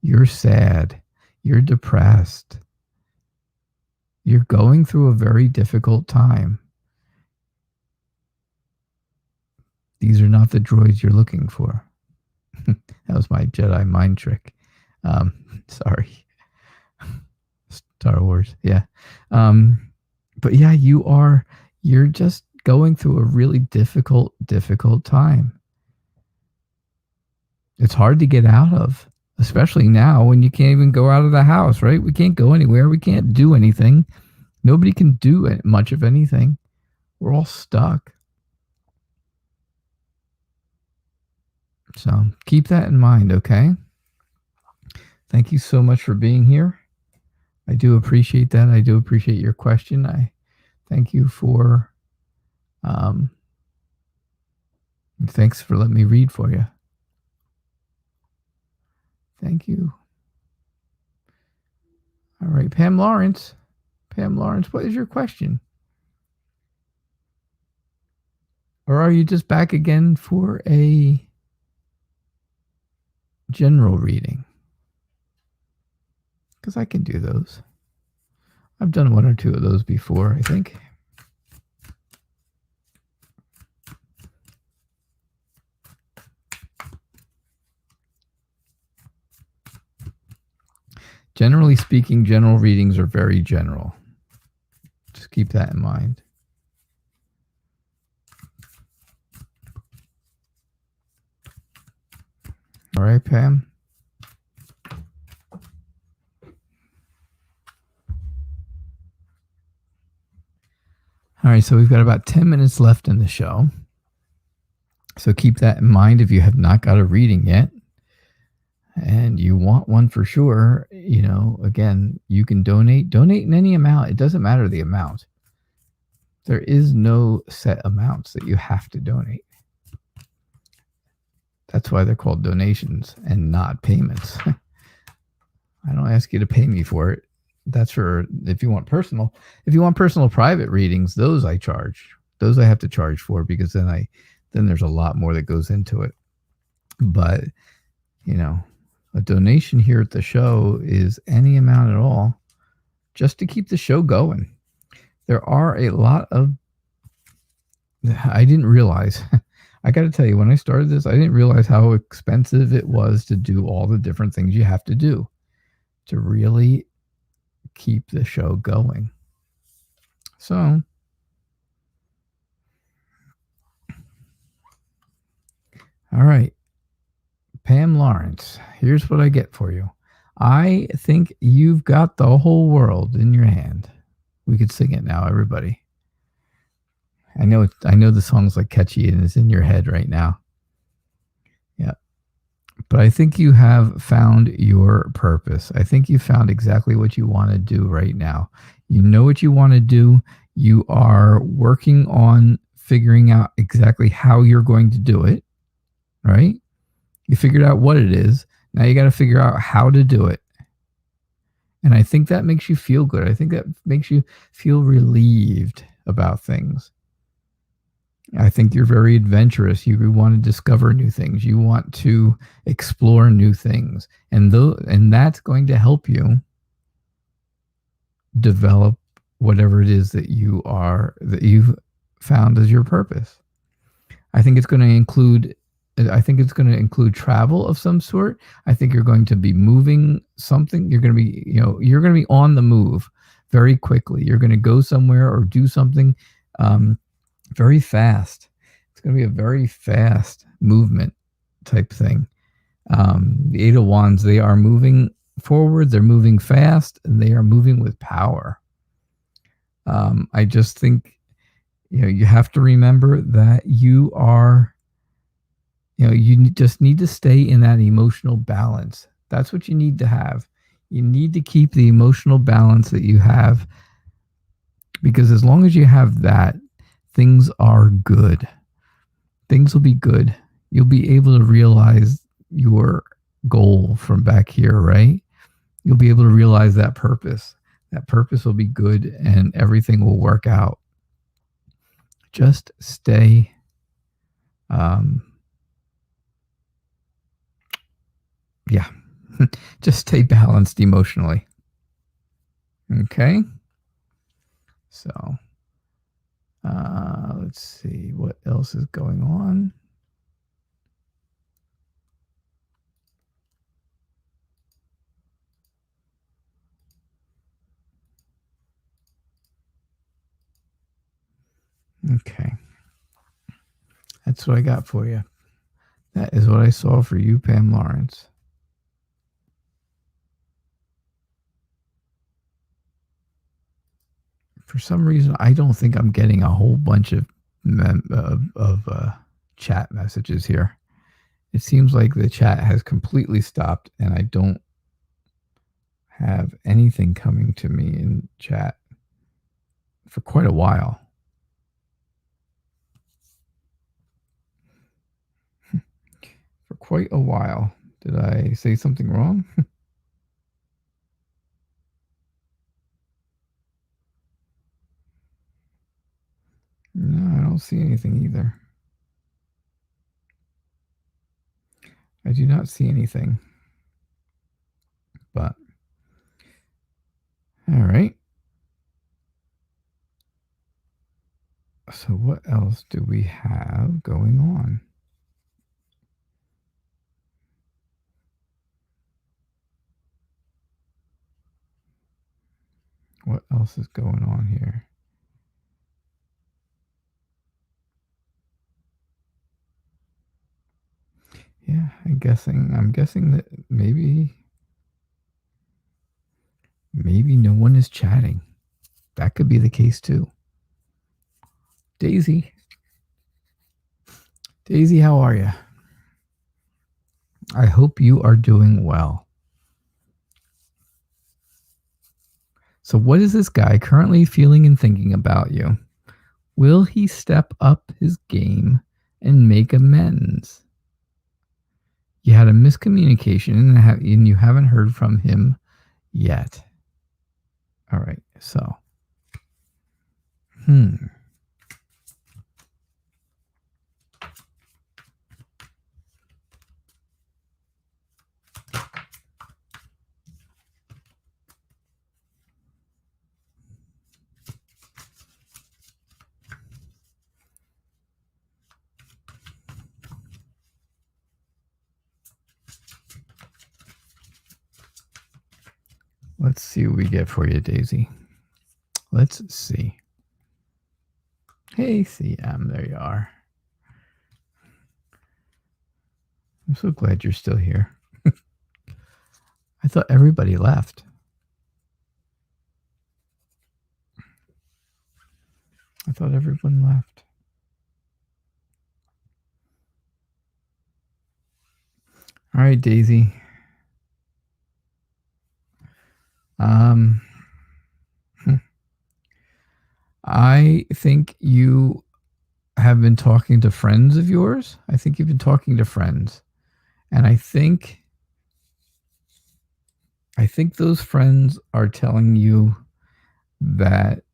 You're sad. You're depressed. You're going through a very difficult time. These are not the droids you're looking for. That was my Jedi mind trick. Sorry. Star Wars. Yeah. But yeah, you're just going through a really difficult time. It's hard to get out of, especially now when you can't even go out of the house, right? We can't go anywhere. We can't do anything. Nobody can do much of anything. We're all stuck. So keep that in mind, okay? Thank you so much for being here. I do appreciate that. I do appreciate your question. I thank you for, thanks for letting me read for you. Thank you. All right, Pam Lawrence. Pam Lawrence, what is your question? Or are you just back again for a general reading? Because I can do those. I've done one or two of those before, I think. Generally speaking, general readings are very general. Just keep that in mind. All right, Pam. All right, so we've got about 10 minutes left in the show. So keep that in mind if you have not got a reading yet. and you want one for sure, again, you can donate in any amount. It doesn't matter the amount. There is no set amounts that you have to donate. That's why they're called donations and not payments. I don't ask you to pay me for it. That's for if you want personal. If you want personal private readings, those I charge. Those I have to charge for, because then there's a lot more that goes into it. But, a donation here at the show is any amount at all, just to keep the show going. There are a lot of, I didn't realize, I got to tell you, when I started this, I didn't realize how expensive it was to do all the different things you have to do to really keep the show going. So, all right, Pam Lawrence, here's what I get for you. I think you've got the whole world in your hand. We could sing it now, everybody. I know the song's like catchy and it's in your head right now. Yeah. But I think you have found your purpose. I think you found exactly what you want to do right now. You know what you want to do. You are working on figuring out exactly how you're going to do it, right? You figured out what it is. Now you got to figure out how to do it. And I think that makes you feel good. I think that makes you feel relieved about things. I think you're very adventurous. You want to discover new things. You want to explore new things. And that's going to help you develop whatever it is that you've found as your purpose. I think it's going to include travel of some sort. I think you're going to be moving something. You're going to be on the move very quickly. You're going to go somewhere or do something very fast. It's going to be a very fast movement type thing. The Eight of Wands, they are moving forward. They're moving fast, and they are moving with power. I just think, you have to remember that you are, you just need to stay in that emotional balance. That's what you need to have. You need to keep the emotional balance that you have, because as long as you have that, things are good. Things will be good. You'll be able to realize your goal from back here, right? You'll be able to realize that purpose. That purpose will be good and everything will work out. Just stay just stay balanced emotionally. Okay? So, let's see what else is going on. Okay. That's what I got for you. That is what I saw for you, Pam Lawrence. For some reason, I don't think I'm getting a whole bunch of chat messages here. It seems like the chat has completely stopped, and I don't have anything coming to me in chat for quite a while. For quite a while. Did I say something wrong? No, I don't see anything either. I do not see anything. But, all right. So what else do we have going on? What else is going on here? Yeah, I'm guessing that maybe no one is chatting. That could be the case too. Daisy, how are you? I hope you are doing well. So what is this guy currently feeling and thinking about you? Will he step up his game and make amends? You had a miscommunication and you haven't heard from him yet. All right, so. Let's see what we get for you, Daisy. Let's see. Hey, CM, there you are. I'm so glad you're still here. I thought everybody left. I thought everyone left. All right, Daisy. I think you have been talking to friends of yours. I think you've been talking to friends. And I think those friends are telling you that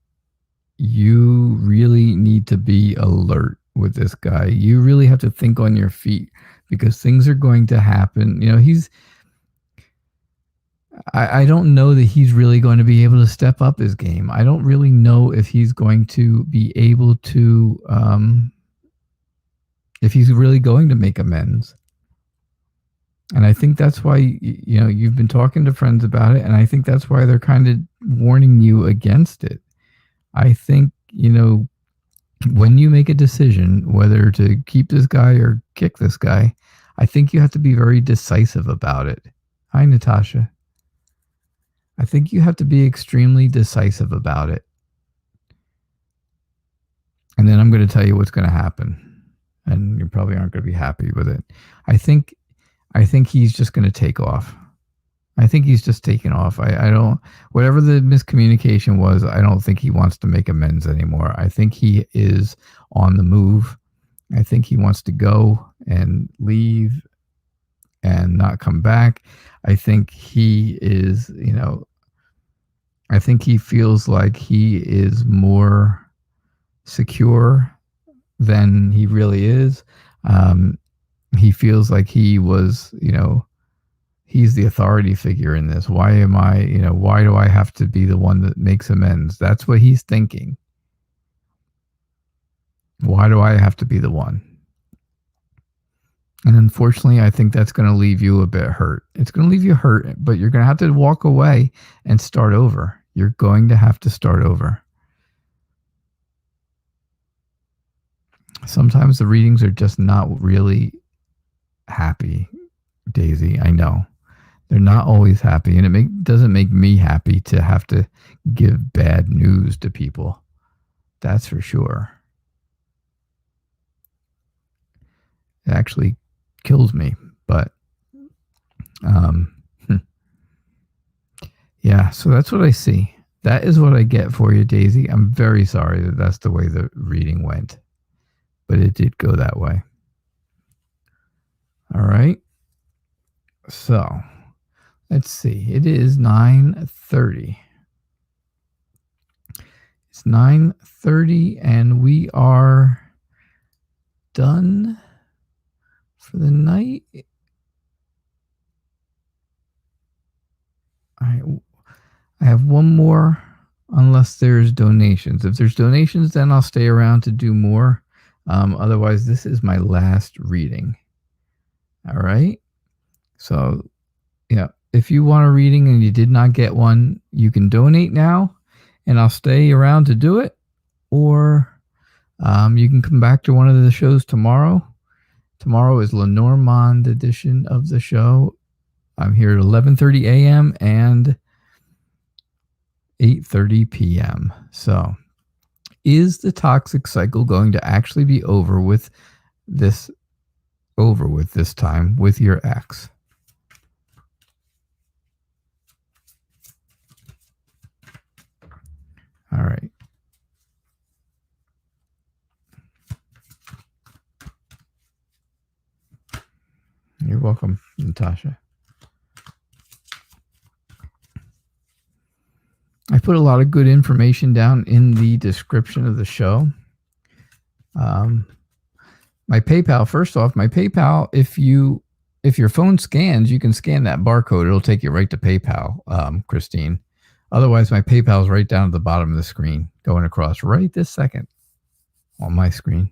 you really need to be alert with this guy. You really have to think on your feet because things are going to happen. You know, I don't know that he's really going to be able to step up his game. I don't really know if he's going to be able to, if he's really going to make amends. And I think that's why, you know, you've been talking to friends about it. And I think that's why they're kind of warning you against it. I think, you know, when you make a decision whether to keep this guy or kick this guy, I think you have to be very decisive about it. Hi, Natasha. I think you have to be extremely decisive about it. And then I'm going to tell you what's going to happen. And you probably aren't going to be happy with it. I think he's just going to take off. I think he's just taking off. I don't, whatever the miscommunication was, I don't think he wants to make amends anymore. I think he is on the move. I think he wants to go and leave and not come back. I think he is, you know, I think he feels like he is more secure than he really is. He feels like he was, you know, he's the authority figure in this. Why am I, you know, why do I have to be the one that makes amends? That's what he's thinking. Why do I have to be the one? And unfortunately, I think that's going to leave you a bit hurt. It's going to leave you hurt, but you're going to have to walk away and start over. You're going to have to start over. Sometimes the readings are just not really happy, Daisy. I know. They're not always happy, and it doesn't make me happy to have to give bad news to people. That's for sure. It actually kills me, but yeah, so that's what I see. That is what I get for you, Daisy. I'm very sorry that that's the way the reading went, but it did go that way. All right. So let's see. It is 9:30. It's 9:30, and we are done for the night. I have one more, unless there's donations. If there's donations, then I'll stay around to do more. Otherwise, this is my last reading. All right. So, yeah, if you want a reading and you did not get one, you can donate now, and I'll stay around to do it. Or you can come back to one of the shows tomorrow. Tomorrow is Lenormand edition of the show. I'm here at 11:30 a.m. and 8:30 p.m. So, is the toxic cycle going to actually be over with this over with this time with your ex? All right. You're welcome, Natasha. I put a lot of good information down in the description of the show. My PayPal, first off, my PayPal, if your phone scans, you can scan that barcode. It'll take you right to PayPal, Christine. Otherwise, my PayPal is right down at the bottom of the screen, going across right this second on my screen.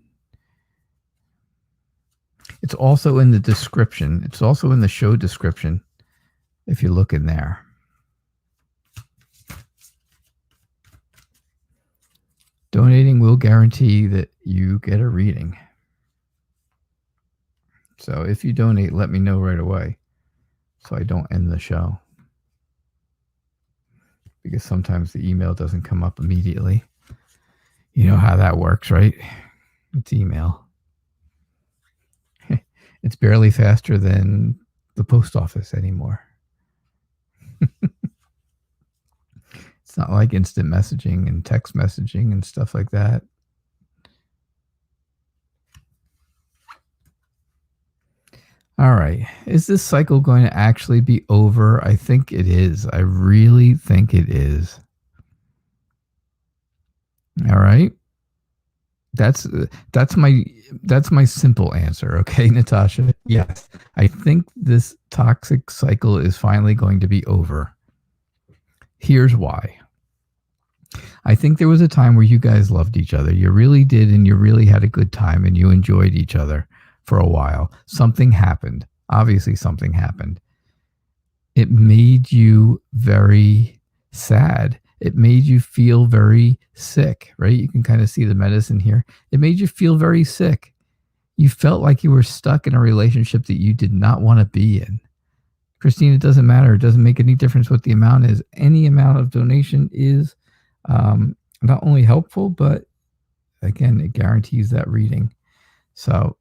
It's also in the description. It's also in the show description if you look in there. Donating will guarantee that you get a reading. So if you donate, let me know right away so I don't end the show. Because sometimes the email doesn't come up immediately. You know how that works, right? It's email. It's barely faster than the post office anymore. It's not like instant messaging and text messaging and stuff like that. All right. Is this cycle going to actually be over? I think it is. I really think it is. All right. That's my simple answer. Okay, Natasha. Yes. I think this toxic cycle is finally going to be over. Here's why. I think there was a time where you guys loved each other. You really did, and you really had a good time, and you enjoyed each other for a while. Something happened. Obviously, something happened. It made you very sad. It made you feel very sick, right? You can kind of see the medicine here. It made you feel very sick. You felt like you were stuck in a relationship that you did not want to be in. Christine, it doesn't matter. It doesn't make any difference what the amount is. Any amount of donation is not only helpful, but again, it guarantees that reading. So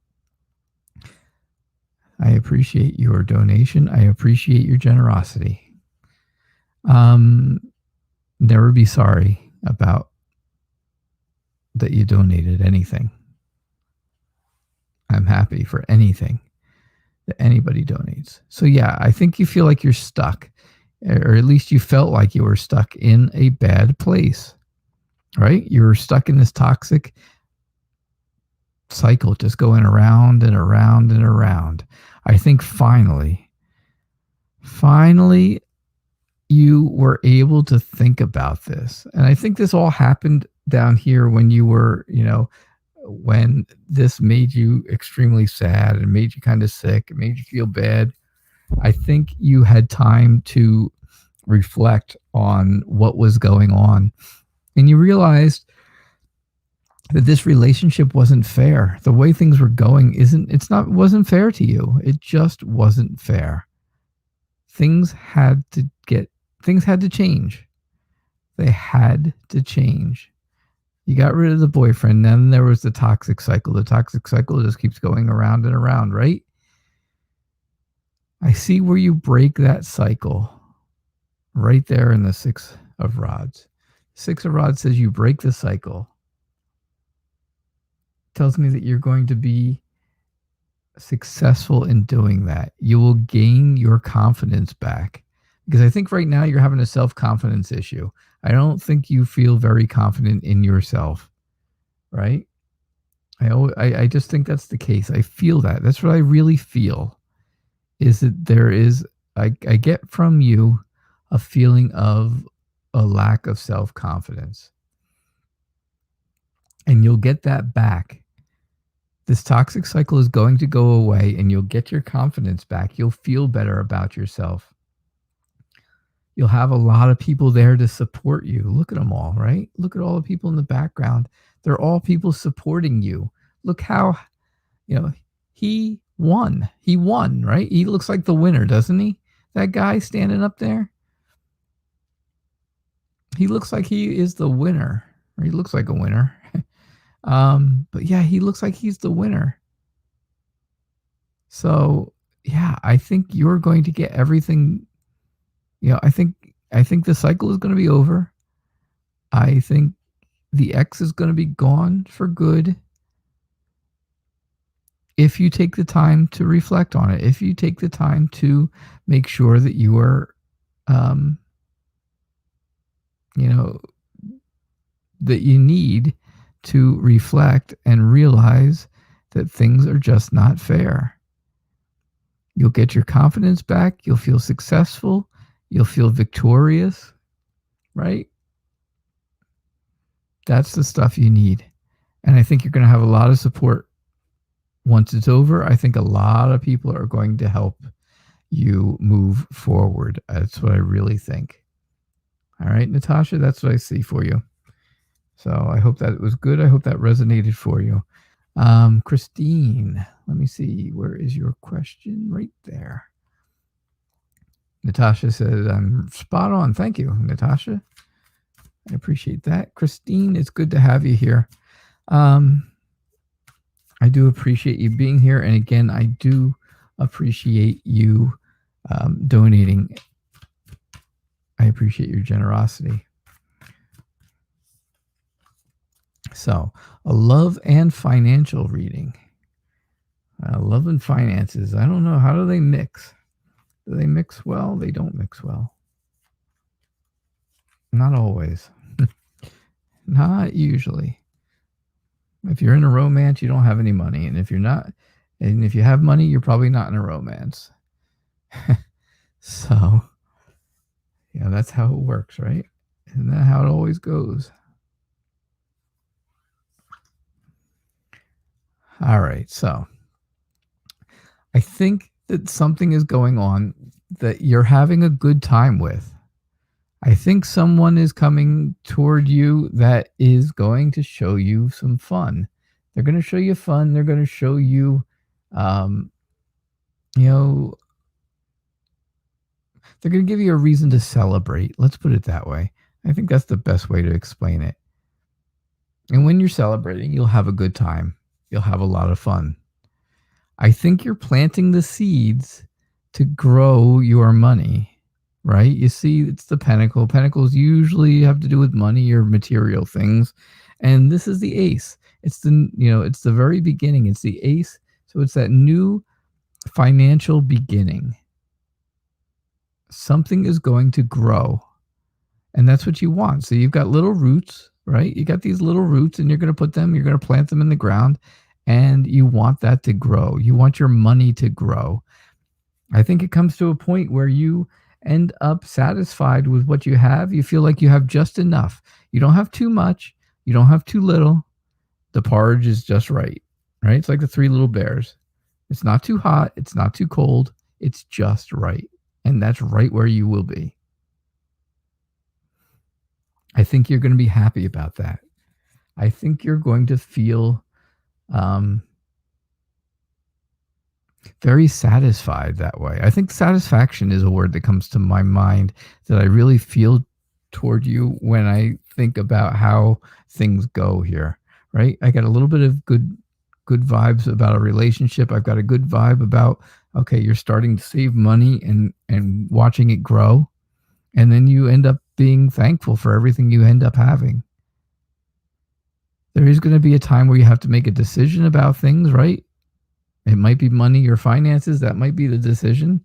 I appreciate your donation. I appreciate your generosity. Never be sorry about that you donated anything. I'm happy for anything that anybody donates. So yeah, I think you feel like you're stuck, or at least you felt like you were stuck in a bad place, right? You were stuck in this toxic cycle, just going around and around and around. I think finally, you were able to think about this. And I think this all happened down here when you were, when this made you extremely sad and made you kind of sick, it made you feel bad. I think you had time to reflect on what was going on. And you realized that this relationship wasn't fair. The way things were going wasn't fair to you. It just wasn't fair. Things had to change. They had to change. You got rid of the boyfriend, then there was the toxic cycle. The toxic cycle just keeps going around and around, right? I see where you break that cycle right there in the Six of Rods. Six of Rods says you break the cycle. Tells me that you're going to be successful in doing that. You will gain your confidence back. Because I think right now you're having a self-confidence issue. I don't think you feel very confident in yourself, right? I just think that's the case. I feel that. That's what I really feel, is that there is, I get from you a feeling of a lack of self-confidence. And you'll get that back. This toxic cycle is going to go away and you'll get your confidence back. You'll feel better about yourself. You'll have a lot of people there to support you. Look at them all, right? Look at all the people in the background. They're all people supporting you. Look how, he won. He won, right? He looks like the winner, doesn't he? That guy standing up there. He looks like he is the winner. Or he looks like a winner. But yeah, he looks like he's the winner. So, yeah, I think you're going to get everything. I think the cycle is going to be over. I think the X is going to be gone for good if you take the time to reflect on it. If you take the time to make sure that you are, um, you know, that you need to reflect and realize that things are just not fair. You'll get your confidence back. You'll feel successful. You'll feel victorious, right? That's the stuff you need. And I think you're going to have a lot of support once it's over. I think a lot of people are going to help you move forward. That's what I really think. All right, Natasha, that's what I see for you. So I hope that was good. I hope that resonated for you. Christine, let me see. Where is your question? Right there. Natasha says, I'm spot on. Thank you, Natasha. I appreciate that. Christine, it's good to have you here. I do appreciate you being here. And again, I do appreciate you donating. I appreciate your generosity. So, a love and financial reading. Love and finances. I don't know. How do they mix? Do they mix well? They don't mix well. Not always. Not usually. If you're in a romance, you don't have any money. And if you're not, and if you have money, you're probably not in a romance. So, yeah, that's how it works, right? Isn't that how it always goes? All right. So, I think that something is going on that you're having a good time with. I think someone is coming toward you that is going to show you some fun. They're going to show you fun. They're going to show you, you know, they're going to give you a reason to celebrate. Let's put it that way. I think that's the best way to explain it. And when you're celebrating, you'll have a good time. You'll have a lot of fun. I think you're planting the seeds to grow your money, right? You see, it's the pentacle. Pentacles usually have to do with money or material things. And this is the ace. It's it's the very beginning. It's the ace. So it's that new financial beginning. Something is going to grow. And that's what you want. So you've got little roots, right? You got these little roots and you're going to plant them in the ground, and you want that to grow. You want your money to grow. I think it comes to a point where you end up satisfied with what you have. You feel like you have just enough. You don't have too much. You don't have too little. The porridge is just right? It's like the three little bears. It's not too hot. It's not too cold. It's just right. And that's right where you will be. I think you're going to be happy about that. I think you're going to feel very satisfied that way. I think satisfaction is a word that comes to my mind that I really feel toward you when I think about how things go here, right? I got a little bit of good vibes about a relationship. I've got a good vibe about, okay, you're starting to save money and watching it grow. And then you end up being thankful for everything you end up having. There is going to be a time where you have to make a decision about things, right? It might be money or finances. That might be the decision.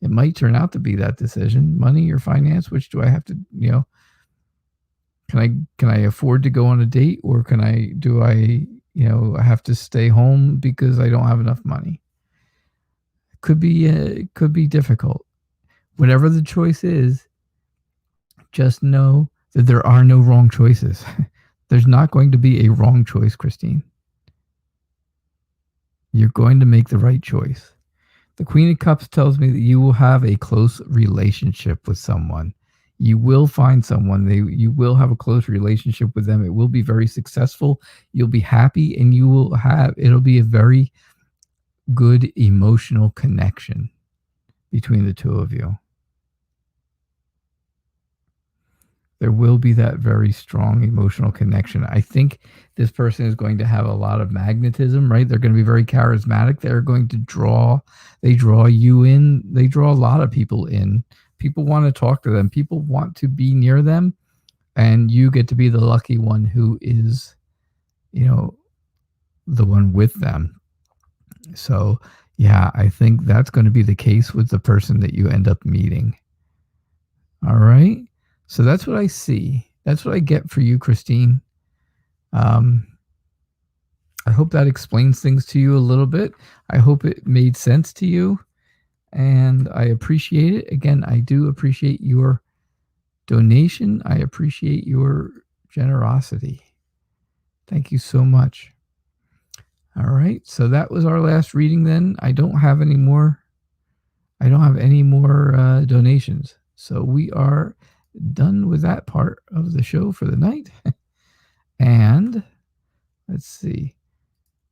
It might turn out to be that decision. Money or finance, which do I have to, can I afford to go on a date, or do I have to stay home because I don't have enough money? It could be difficult. Whatever the choice is, just know that there are no wrong choices. There's not going to be a wrong choice, Christine. You're going to make the right choice. The Queen of Cups tells me that you will have a close relationship with someone. You will find someone. You will have a close relationship with them. It will be very successful. You'll be happy, and it'll be a very good emotional connection between the two of you. There will be that very strong emotional connection. I think this person is going to have a lot of magnetism, right? They're going to be very charismatic. They're going to they draw you in. They draw a lot of people in. People want to talk to them. People want to be near them. And you get to be the lucky one who is, the one with them. So, yeah, I think that's going to be the case with the person that you end up meeting. All right. So that's what I see. That's what I get for you, Christine. I hope that explains things to you a little bit. I hope it made sense to you. And I appreciate it. Again, I do appreciate your donation. I appreciate your generosity. Thank you so much. All right. So that was our last reading then. I don't have any more. Donations. So we are done with that part of the show for the night. And let's see.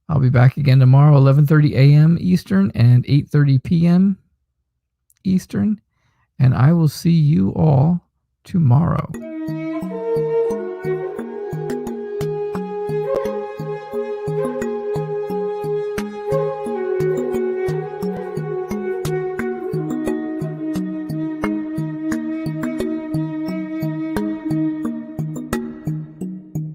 I'll be back again tomorrow, 11:30 a.m. Eastern and 8:30 p.m. Eastern. And I will see you all tomorrow.